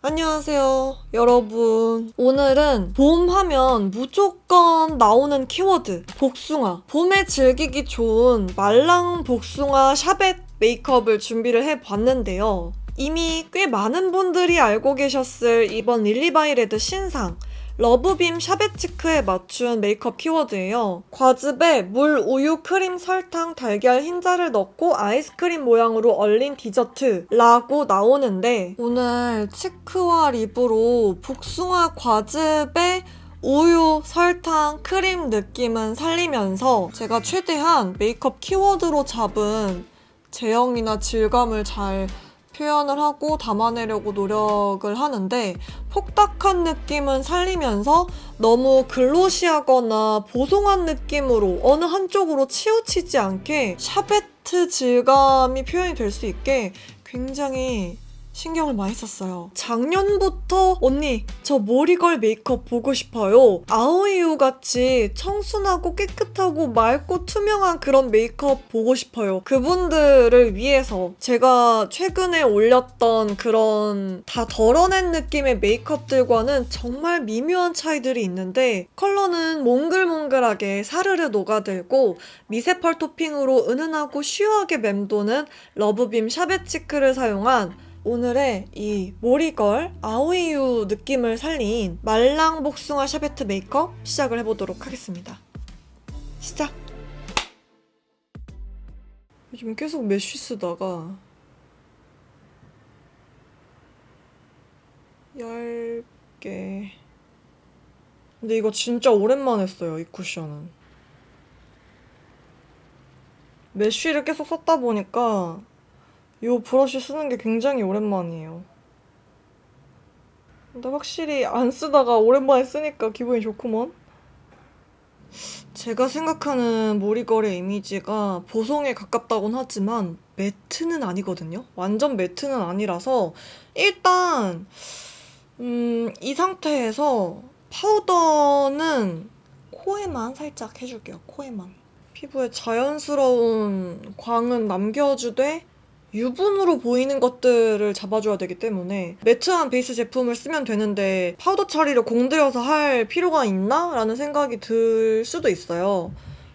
안녕하세요, 여러분. 오늘은 봄 하면 무조건 나오는 키워드, 복숭아. 봄에 즐기기 좋은 말랑 복숭아 샤벳 메이크업을 준비를 해봤는데요. 이미 꽤 많은 분들이 알고 계셨을 이번 릴리바이레드 신상, 러브빔 샤베치크에 맞춘 메이크업 키워드예요. 과즙에 물, 우유, 크림, 설탕, 달걀, 흰자를 넣고 아이스크림 모양으로 얼린 디저트라고 나오는데, 오늘 치크와 립으로 복숭아 과즙에 우유, 설탕, 크림 느낌은 살리면서 제가 최대한 메이크업 키워드로 잡은 제형이나 질감을 잘 표현을 하고 담아내려고 노력을 하는데, 폭닥한 느낌은 살리면서 너무 글로시하거나 보송한 느낌으로 어느 한쪽으로 치우치지 않게 샤베트 질감이 표현이 될 수 있게 굉장히 신경을 많이 썼어요. 작년부터 언니 저 모리걸 메이크업 보고 싶어요. 아오이유 같이 청순하고 깨끗하고 맑고 투명한 그런 메이크업 보고 싶어요. 그분들을 위해서 제가 최근에 올렸던 그런 다 덜어낸 느낌의 메이크업들과는 정말 미묘한 차이들이 있는데, 컬러는 몽글몽글하게 사르르 녹아들고 미세펄 토핑으로 은은하고 쉬워하게 맴도는 러브빔 샤베치크를 사용한 오늘의 이 모리걸 아오이유 느낌을 살린 말랑 복숭아 샤베트 메이크업 시작을 해보도록 하겠습니다. 시작! 요즘 계속 메쉬 쓰다가 얇게. 근데 이거 진짜 오랜만에 써요, 이 쿠션은. 메쉬를 계속 썼다 보니까 이 브러쉬 쓰는 게 굉장히 오랜만이에요. 근데 확실히 안 쓰다가 오랜만에 쓰니까 기분이 좋구먼. 제가 생각하는 모리걸의 이미지가 보송에 가깝다곤 하지만 매트는 아니거든요. 완전 매트는 아니라서 일단 이 상태에서 파우더는 코에만 살짝 해줄게요. 코에만. 피부에 자연스러운 광은 남겨주되 유분으로 보이는 것들을 잡아줘야 되기 때문에 매트한 베이스 제품을 쓰면 되는데 파우더 처리를 공들여서 할 필요가 있나? 라는 생각이 들 수도 있어요.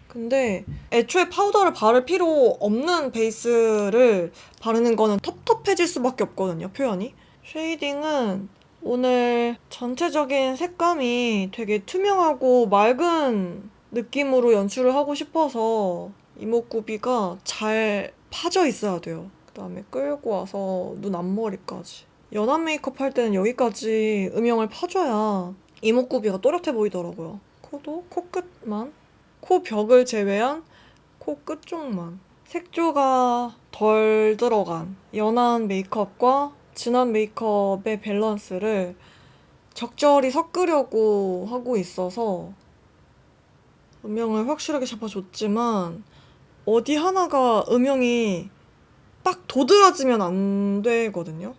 근데 애초에 파우더를 바를 필요 없는 베이스를 바르는 거는 텁텁해질 수밖에 없거든요, 표현이. 쉐이딩은 오늘 전체적인 색감이 되게 투명하고 맑은 느낌으로 연출을 하고 싶어서 이목구비가 잘 파져 있어야 돼요. 그 다음에 끌고 와서 눈 앞머리까지. 연한 메이크업 할 때는 여기까지 음영을 파줘야 이목구비가 또렷해 보이더라고요. 코도 코끝만, 코 벽을 제외한 코 끝 쪽만. 색조가 덜 들어간 연한 메이크업과 진한 메이크업의 밸런스를 적절히 섞으려고 하고 있어서 음영을 확실하게 잡아줬지만 어디 하나가 음영이 딱 도드라지면 안 되거든요.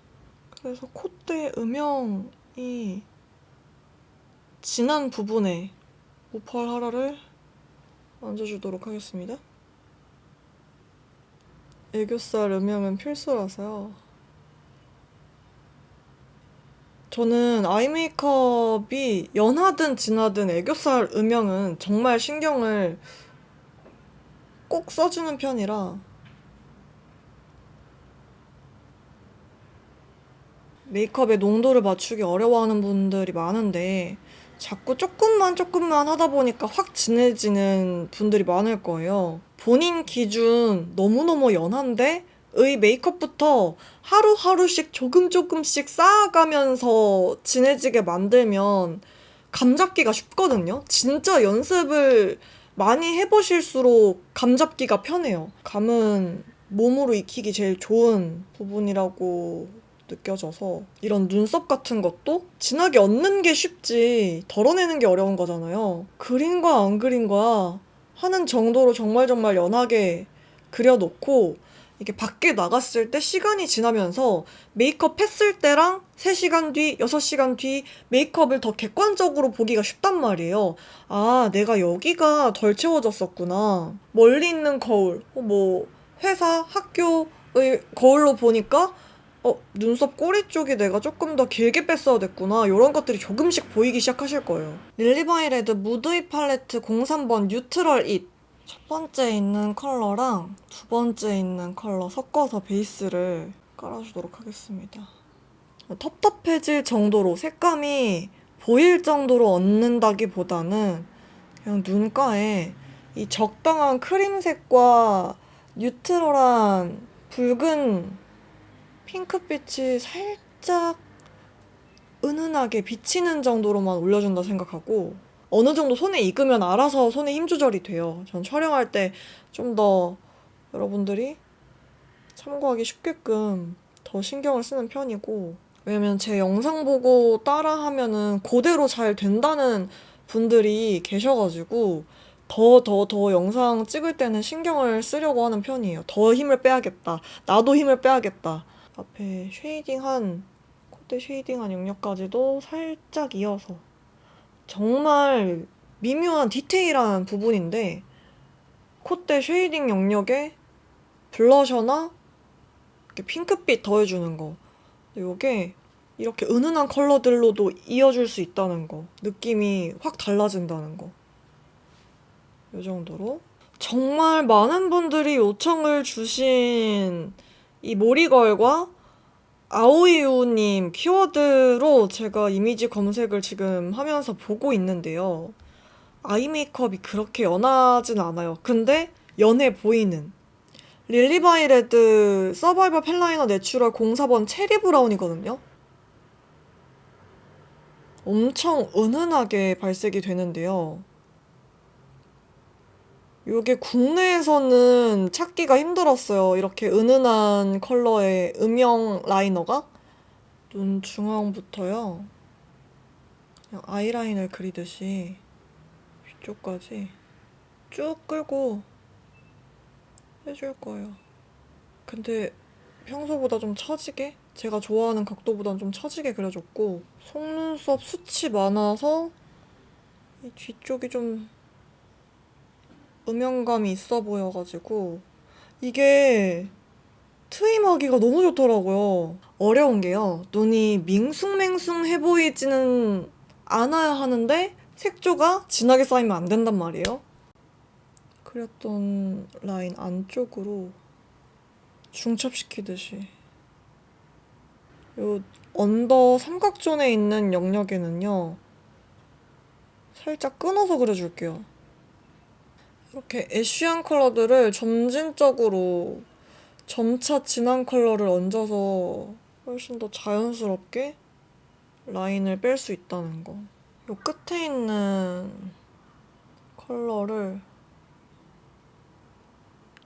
그래서 콧대 음영이 진한 부분에 오펄 하라를 얹어주도록 하겠습니다. 애교살 음영은 필수라서요. 저는 아이 메이크업이 연하든 진하든 애교살 음영은 정말 신경을 꼭 써주는 편이라 메이크업의 농도를 맞추기 어려워하는 분들이 많은데 자꾸 조금만 하다 보니까 확 진해지는 분들이 많을 거예요. 본인 기준 너무너무 연한데 의 메이크업부터 하루하루씩 조금씩 쌓아가면서 진해지게 만들면 감 잡기가 쉽거든요. 진짜 연습을 많이 해보실수록 감 잡기가 편해요. 감은 몸으로 익히기 제일 좋은 부분이라고 느껴져서 이런 눈썹 같은 것도 진하게 얹는 게 쉽지 덜어내는 게 어려운 거잖아요. 그린 거야 안 그린 거야 하는 정도로 정말 연하게 그려놓고 이게 밖에 나갔을 때 시간이 지나면서 메이크업 했을 때랑 3시간 뒤, 6시간 뒤 메이크업을 더 객관적으로 보기가 쉽단 말이에요. 아, 내가 여기가 덜 채워졌었구나. 멀리 있는 거울, 뭐 회사, 학교의 거울로 보니까 눈썹 꼬리 쪽이 내가 조금 더 길게 뺐어야 됐구나. 이런 것들이 조금씩 보이기 시작하실 거예요. 릴리바이레드 무드이 팔레트 03번 뉴트럴 잇. 첫 번째 있는 컬러랑 두 번째 있는 컬러 섞어서 베이스를 깔아주도록 하겠습니다. 텁텁해질 정도로 색감이 보일 정도로 얹는다기보다는 그냥 눈가에 이 적당한 크림색과 뉴트럴한 붉은 핑크빛이 살짝 은은하게 비치는 정도로만 올려준다 생각하고 어느 정도 손에 익으면 알아서 손에 힘 조절이 돼요. 전 촬영할 때 좀 더 여러분들이 참고하기 쉽게끔 더 신경을 쓰는 편이고 왜냐면 제 영상 보고 따라하면은 그대로 잘 된다는 분들이 계셔가지고 더 영상 찍을 때는 신경을 쓰려고 하는 편이에요. 더 힘을 빼야겠다. 나도 힘을 빼야겠다. 앞에 쉐이딩한 콧대 쉐이딩한 영역까지도 살짝 이어서 정말 미묘한 디테일한 부분인데 콧대 쉐이딩 영역에 블러셔나 이렇게 핑크빛 더해주는 거 이게 이렇게 은은한 컬러들로도 이어줄 수 있다는 거 느낌이 확 달라진다는 거 이 정도로 정말 많은 분들이 요청을 주신 이 모리걸과 아오이우님 키워드로 제가 이미지 검색을 지금 하면서 보고 있는데요. 아이 메이크업이 그렇게 연하진 않아요. 근데 연해 보이는 릴리바이레드 서바이벌 펠라이너 내추럴 04번 체리 브라운이거든요. 엄청 은은하게 발색이 되는데요. 이게 국내에서는 찾기가 힘들었어요. 이렇게 은은한 컬러의 음영 라이너가 눈 중앙부터요. 그냥 아이라인을 그리듯이 위쪽까지 쭉 끌고 해줄 거예요. 근데 평소보다 좀 처지게 제가 좋아하는 각도보다는 좀 처지게 그려줬고 속눈썹 숱이 많아서 이 뒤쪽이 좀 음영감이 있어 보여가지고 이게 트임하기가 너무 좋더라고요. 어려운 게요. 눈이 밍숭맹숭해 보이지는 않아야 하는데 색조가 진하게 쌓이면 안 된단 말이에요. 그렸던 라인 안쪽으로 중첩시키듯이 요 언더 삼각존에 있는 영역에는요 살짝 끊어서 그려줄게요. 이렇게 애쉬한 컬러들을 점진적으로 점차 진한 컬러를 얹어서 훨씬 더 자연스럽게 라인을 뺄 수 있다는 거. 요 끝에 있는 컬러를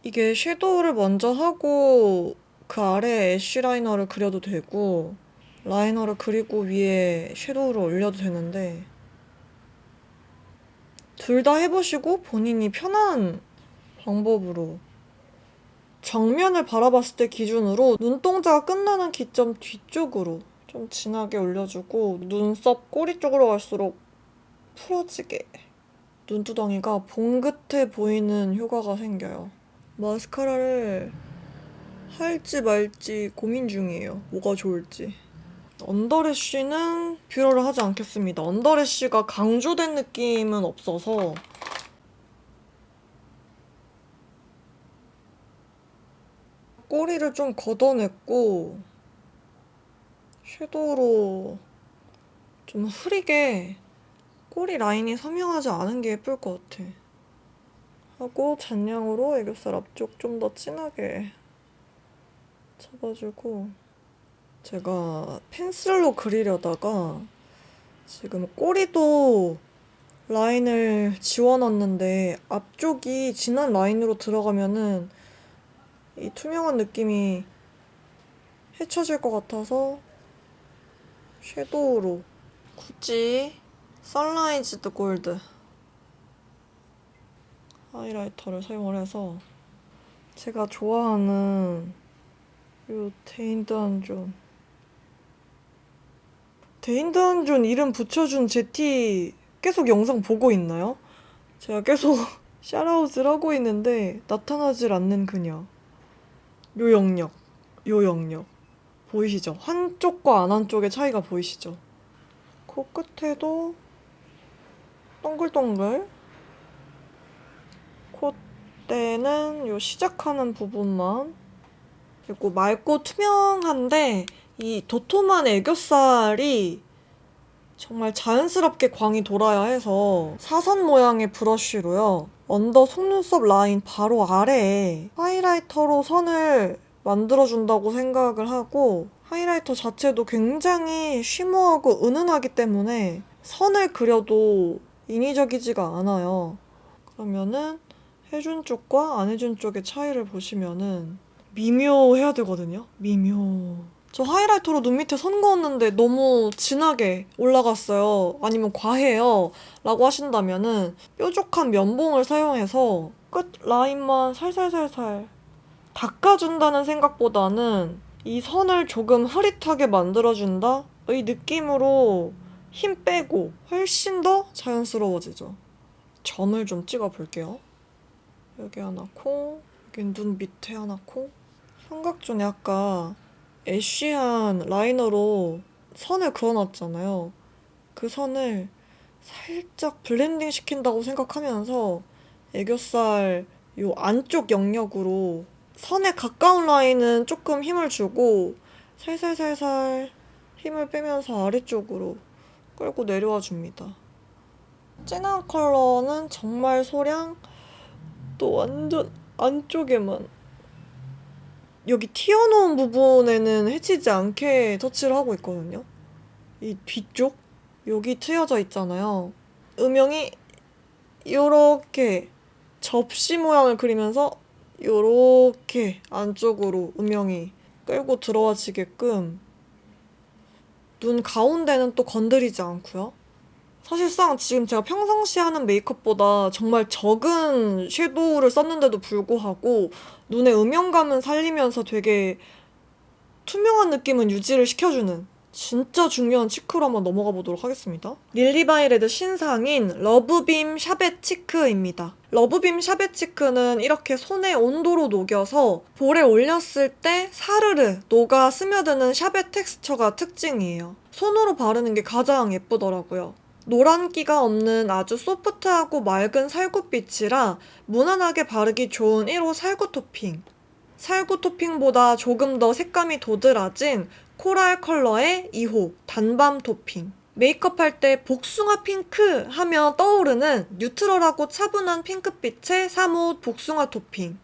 이게 섀도우를 먼저 하고 그 아래에 애쉬 라이너를 그려도 되고 라이너를 그리고 위에 섀도우를 올려도 되는데 둘 다 해보시고 본인이 편한 방법으로 정면을 바라봤을 때 기준으로 눈동자가 끝나는 기점 뒤쪽으로 좀 진하게 올려주고 눈썹 꼬리 쪽으로 갈수록 풀어지게 눈두덩이가 봉긋해 보이는 효과가 생겨요. 마스카라를 할지 말지 고민 중이에요. 뭐가 좋을지. 언더래쉬는 뷰러를 하지 않겠습니다. 언더래쉬가 강조된 느낌은 없어서 꼬리를 좀 걷어냈고 섀도우로 좀 흐리게 꼬리 라인이 선명하지 않은 게 예쁠 것 같아. 하고 잔량으로 애교살 앞쪽 좀 더 진하게 잡아주고 제가 펜슬로 그리려다가 지금 꼬리도 라인을 지워놨는데 앞쪽이 진한 라인으로 들어가면은 이 투명한 느낌이 헤쳐질 것 같아서 섀도우로 구찌 선라이즈드 골드 하이라이터를 사용을 해서 제가 좋아하는 요 데인드한존 이름 붙여준 제티 계속 영상 보고 있나요? 제가 계속 샤라웃을 하고 있는데 나타나질 않는 그녀 요 영역 보이시죠? 한쪽과 안 한쪽의 차이가 보이시죠? 코끝에도 동글동글, 콧대는 요 시작하는 부분만, 그리고 맑고 투명한데 이 도톰한 애교살이 정말 자연스럽게 광이 돌아야 해서 사선 모양의 브러쉬로요. 언더 속눈썹 라인 바로 아래에 하이라이터로 선을 만들어준다고 생각을 하고, 하이라이터 자체도 굉장히 쉬머하고 은은하기 때문에 선을 그려도 인위적이지가 않아요. 그러면은 해준 쪽과 안 해준 쪽의 차이를 보시면은 미묘해야 되거든요. 미묘. 저 하이라이터로 눈 밑에 선 그었는데 너무 진하게 올라갔어요. 아니면 과해요. 라고 하신다면은 뾰족한 면봉을 사용해서 끝 라인만 살살살살 닦아준다는 생각보다는 이 선을 조금 흐릿하게 만들어준다? 의 느낌으로 힘 빼고 훨씬 더 자연스러워지죠. 점을 좀 찍어볼게요. 여기 하나 코, 여기 눈 밑에 하나 코. 삼각존에 아까 애쉬한 라이너로 선을 그어놨잖아요. 그 선을 살짝 블렌딩 시킨다고 생각하면서 애교살 요 안쪽 영역으로 선에 가까운 라인은 조금 힘을 주고 살살살살 힘을 빼면서 아래쪽으로 끌고 내려와 줍니다. 진한 컬러는 정말 소량, 또 완전 안쪽에만, 여기 튀어나온 부분에는 해치지 않게 터치를 하고 있거든요. 이 뒤쪽 여기 트여져 있잖아요. 음영이 요렇게 접시 모양을 그리면서 요렇게 안쪽으로 음영이 끌고 들어와지게끔 눈 가운데는 또 건드리지 않고요. 사실상 지금 제가 평상시에 하는 메이크업보다 정말 적은 섀도우를 썼는데도 불구하고 눈의 음영감은 살리면서 되게 투명한 느낌은 유지를 시켜주는 진짜 중요한 치크로 한번 넘어가 보도록 하겠습니다. 릴리바이레드 신상인 러브빔 샤베 치크입니다. 러브빔 샤베 치크는 이렇게 손에 온도로 녹여서 볼에 올렸을 때 사르르 녹아 스며드는 샤베 텍스처가 특징이에요. 손으로 바르는 게 가장 예쁘더라고요. 노란기가 없는 아주 소프트하고 맑은 살구빛이라 무난하게 바르기 좋은 1호 살구 토핑. 살구 토핑보다 조금 더 색감이 도드라진 코랄 컬러의 2호 단밤 토핑. 메이크업 할 때 복숭아 핑크 하면 떠오르는 뉴트럴하고 차분한 핑크빛의 3호 복숭아 토핑.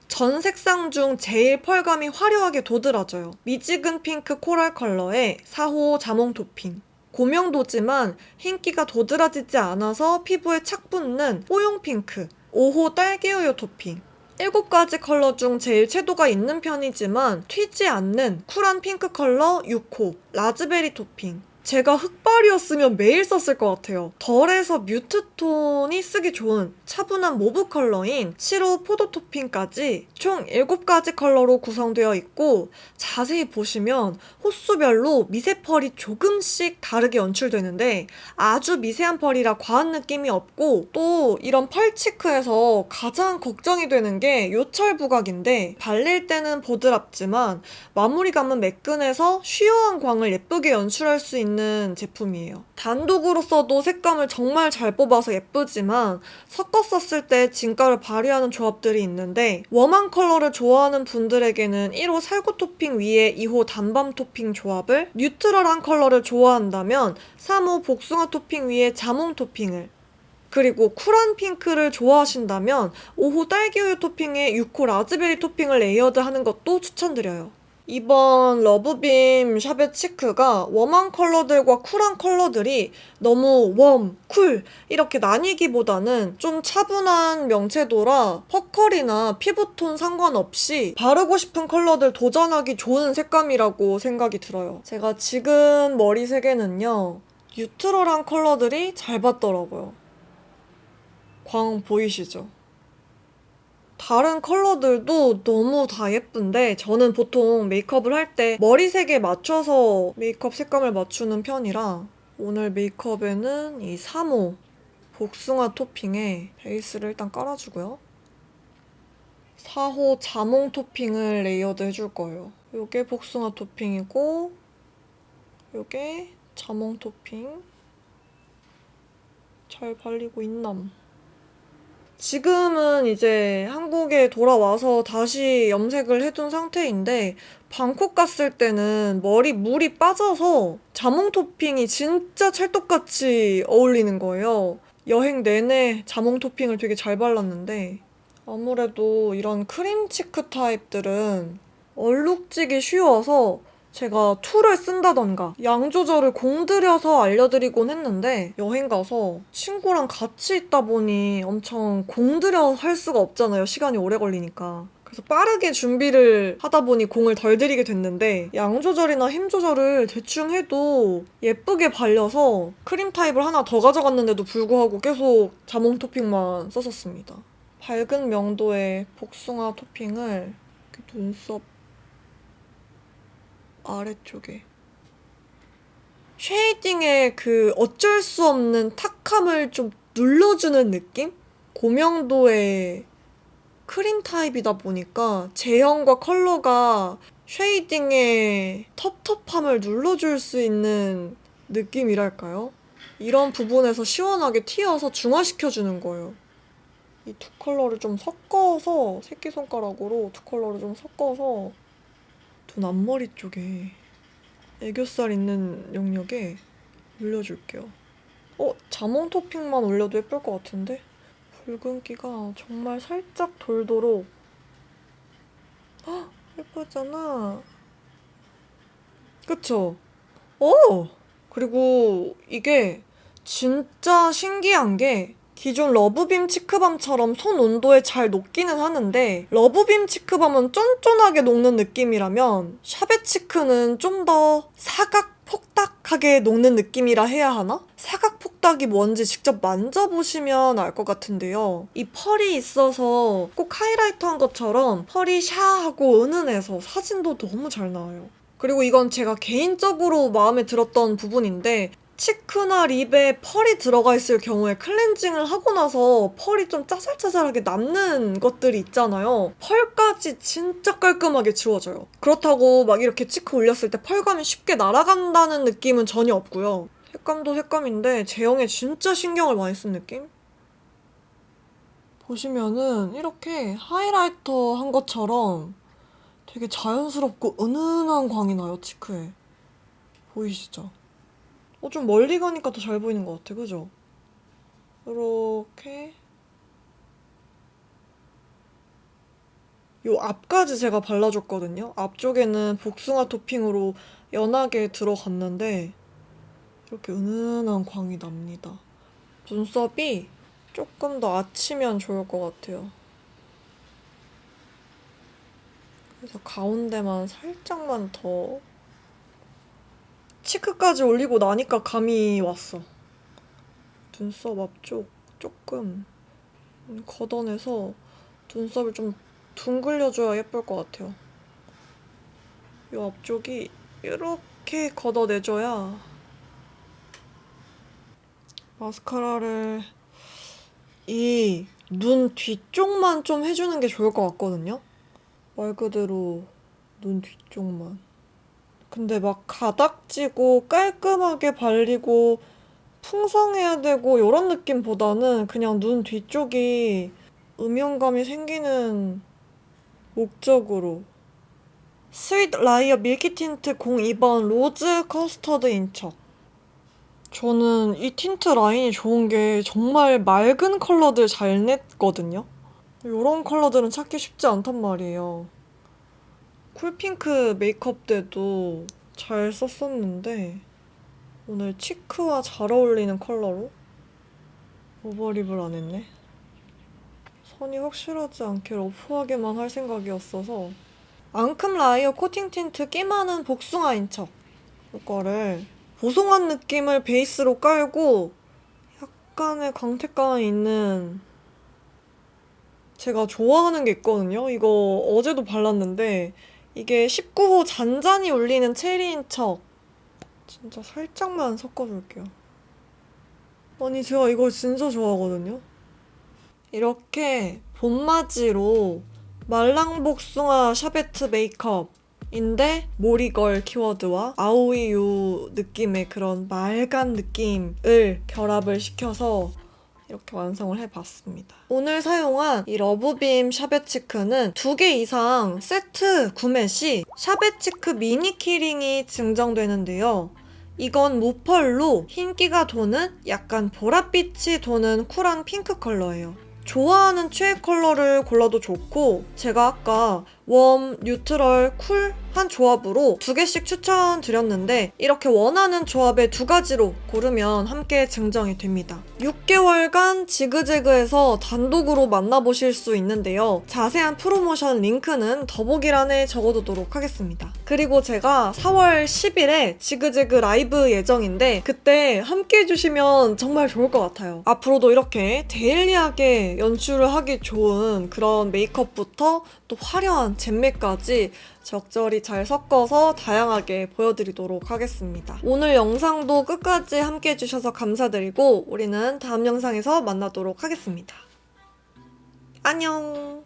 전 색상 중 제일 펄감이 화려하게 도드라져요. 미지근 핑크 코랄 컬러의 4호 자몽 토핑. 고명도지만 흰기가 도드라지지 않아서 피부에 착 붙는 뽀용 핑크 5호 딸기우유 토핑. 7가지 컬러 중 제일 채도가 있는 편이지만 튀지 않는 쿨한 핑크 컬러 6호 라즈베리 토핑. 제가 흑발이었으면 매일 썼을 것 같아요. 덜해서 뮤트톤이 쓰기 좋은 차분한 모브 컬러인 7호 포도 토핑까지 총 7가지 컬러로 구성되어 있고, 자세히 보시면 호수별로 미세 펄이 조금씩 다르게 연출되는데 아주 미세한 펄이라 과한 느낌이 없고, 또 이런 펄 치크에서 가장 걱정이 되는 게 요철 부각인데 발릴 때는 보드랍지만 마무리감은 매끈해서 쉬어한 광을 예쁘게 연출할 수 있는 제품이에요. 단독으로 써도 색감을 정말 잘 뽑아서 예쁘지만 섞어 썼을 때 진가를 발휘하는 조합들이 있는데, 웜한 컬러를 좋아하는 분들에게는 1호 살구 토핑 위에 2호 단밤 토핑 조합을, 뉴트럴한 컬러를 좋아한다면 3호 복숭아 토핑 위에 자몽 토핑을, 그리고 쿨한 핑크를 좋아하신다면 5호 딸기우유 토핑에 6호 라즈베리 토핑을 레이어드하는 것도 추천드려요. 이번 러브빔 샤베 치크가 웜한 컬러들과 쿨한 컬러들이 너무 웜, 쿨 이렇게 나뉘기보다는 좀 차분한 명채도라 퍼컬이나 피부톤 상관없이 바르고 싶은 컬러들 도전하기 좋은 색감이라고 생각이 들어요. 제가 지금 머리색에는요, 뉴트럴한 컬러들이 잘 받더라고요. 광 보이시죠? 다른 컬러들도 너무 다 예쁜데 저는 보통 메이크업을 할 때 머리색에 맞춰서 메이크업 색감을 맞추는 편이라 오늘 메이크업에는 이 3호 복숭아 토핑에 베이스를 일단 깔아주고요. 4호 자몽 토핑을 레이어드 해줄 거예요. 요게 복숭아 토핑이고 요게 자몽 토핑. 잘 발리고 있남. 지금은 이제 한국에 돌아와서 다시 염색을 해둔 상태인데 방콕 갔을 때는 머리 물이 빠져서 자몽 토핑이 진짜 찰떡같이 어울리는 거예요. 여행 내내 자몽 토핑을 되게 잘 발랐는데 아무래도 이런 크림 치크 타입들은 얼룩지기 쉬워서 제가 툴을 쓴다던가 양 조절을 공들여서 알려드리곤 했는데 여행 가서 친구랑 같이 있다 보니 엄청 공들여 할 수가 없잖아요. 시간이 오래 걸리니까. 그래서 빠르게 준비를 하다 보니 공을 덜 들이게 됐는데 양 조절이나 힘 조절을 대충 해도 예쁘게 발려서 크림 타입을 하나 더 가져갔는데도 불구하고 계속 자몽 토핑만 썼었습니다. 밝은 명도의 복숭아 토핑을 이렇게 눈썹 아래쪽에 쉐이딩의 그 어쩔 수 없는 탁함을 좀 눌러주는 느낌? 고명도의 크림 타입이다 보니까 제형과 컬러가 쉐이딩의 텁텁함을 눌러줄 수 있는 느낌이랄까요? 이런 부분에서 시원하게 튀어서 중화시켜주는 거예요. 이 두 컬러를 좀 섞어서 새끼손가락으로 두 컬러를 좀 섞어서 눈 앞머리 쪽에 애교살 있는 영역에 올려줄게요. 자몽 토핑만 올려도 예쁠 것 같은데? 붉은기가 정말 살짝 돌도록. 헉, 예쁘잖아. 그쵸? 그리고 이게 진짜 신기한 게 기존 러브빔 치크밤처럼 손 온도에 잘 녹기는 하는데 러브빔 치크밤은 쫀쫀하게 녹는 느낌이라면 샤베 치크는 좀 더 사각폭닥하게 녹는 느낌이라 해야 하나? 사각폭닥이 뭔지 직접 만져보시면 알 것 같은데요. 이 펄이 있어서 꼭 하이라이터 한 것처럼 펄이 샤하고 은은해서 사진도 너무 잘 나와요. 그리고 이건 제가 개인적으로 마음에 들었던 부분인데 치크나 립에 펄이 들어가 있을 경우에 클렌징을 하고 나서 펄이 좀 짜잘짜잘하게 남는 것들이 있잖아요. 펄까지 진짜 깔끔하게 지워져요. 그렇다고 막 이렇게 치크 올렸을 때 펄감이 쉽게 날아간다는 느낌은 전혀 없고요. 색감도 색감인데 제형에 진짜 신경을 많이 쓴 느낌? 보시면은 이렇게 하이라이터 한 것처럼 되게 자연스럽고 은은한 광이 나요, 치크에. 보이시죠? 좀 멀리 가니까 더 잘 보이는 것 같아, 그죠? 이렇게 요 앞까지 제가 발라줬거든요. 앞쪽에는 복숭아 토핑으로 연하게 들어갔는데 이렇게 은은한 광이 납니다. 눈썹이 조금 더 아치면 좋을 것 같아요. 그래서 가운데만 살짝만 더 치크까지 올리고 나니까 감이 왔어. 눈썹 앞쪽 조금 걷어내서 눈썹을 좀 둥글려줘야 예쁠 것 같아요. 이 앞쪽이 이렇게 걷어내줘야 마스카라를 이 눈 뒤쪽만 좀 해주는 게 좋을 것 같거든요. 말 그대로 눈 뒤쪽만. 근데 막 가닥지고 깔끔하게 발리고 풍성해야 되고 이런 느낌보다는 그냥 눈 뒤쪽이 음영감이 생기는 목적으로 스윗 라이어 밀키 틴트 02번 로즈 커스터드 인척. 저는 이 틴트 라인이 좋은 게 정말 맑은 컬러들 잘 냈거든요. 이런 컬러들은 찾기 쉽지 않단 말이에요. 쿨핑크 메이크업 때도 잘 썼었는데 오늘 치크와 잘 어울리는 컬러로 오버립을 안 했네. 선이 확실하지 않게 러프하게만 할 생각이었어서 앙큼 라이어 코팅 틴트 끼 많은 복숭아인 척 이거를 보송한 느낌을 베이스로 깔고 약간의 광택감이 있는 제가 좋아하는 게 있거든요. 이거 어제도 발랐는데 이게 19호 잔잔히 울리는 체리인 척 진짜 살짝만 섞어줄게요. 아니 제가 이걸 진짜 좋아하거든요. 이렇게 봄맞이로 말랑복숭아 샤베트 메이크업인데 모리걸 키워드와 아오이유 느낌의 그런 맑은 느낌을 결합을 시켜서 이렇게 완성을 해봤습니다. 오늘 사용한 이 러브빔 샤베치크는 2개 이상 세트 구매 시 샤베치크 미니 키링이 증정되는데요. 이건 무펄로 흰기가 도는 약간 보랏빛이 도는 쿨한 핑크 컬러예요. 좋아하는 최애 컬러를 골라도 좋고 제가 아까 웜, 뉴트럴, 쿨한 조합으로 2개씩 추천드렸는데 이렇게 원하는 조합의 2가지로 고르면 함께 증정이 됩니다. 6개월간 지그재그에서 단독으로 만나보실 수 있는데요. 자세한 프로모션 링크는 더보기란에 적어두도록 하겠습니다. 그리고 제가 4월 10일에 지그재그 라이브 예정인데 그때 함께 해주시면 정말 좋을 것 같아요. 앞으로도 이렇게 데일리하게 연출을 하기 좋은 그런 메이크업부터 또 화려한 잼매까지 적절히 잘 섞어서 다양하게 보여드리도록 하겠습니다. 오늘 영상도 끝까지 함께 해주셔서 감사드리고 우리는 다음 영상에서 만나도록 하겠습니다. 안녕!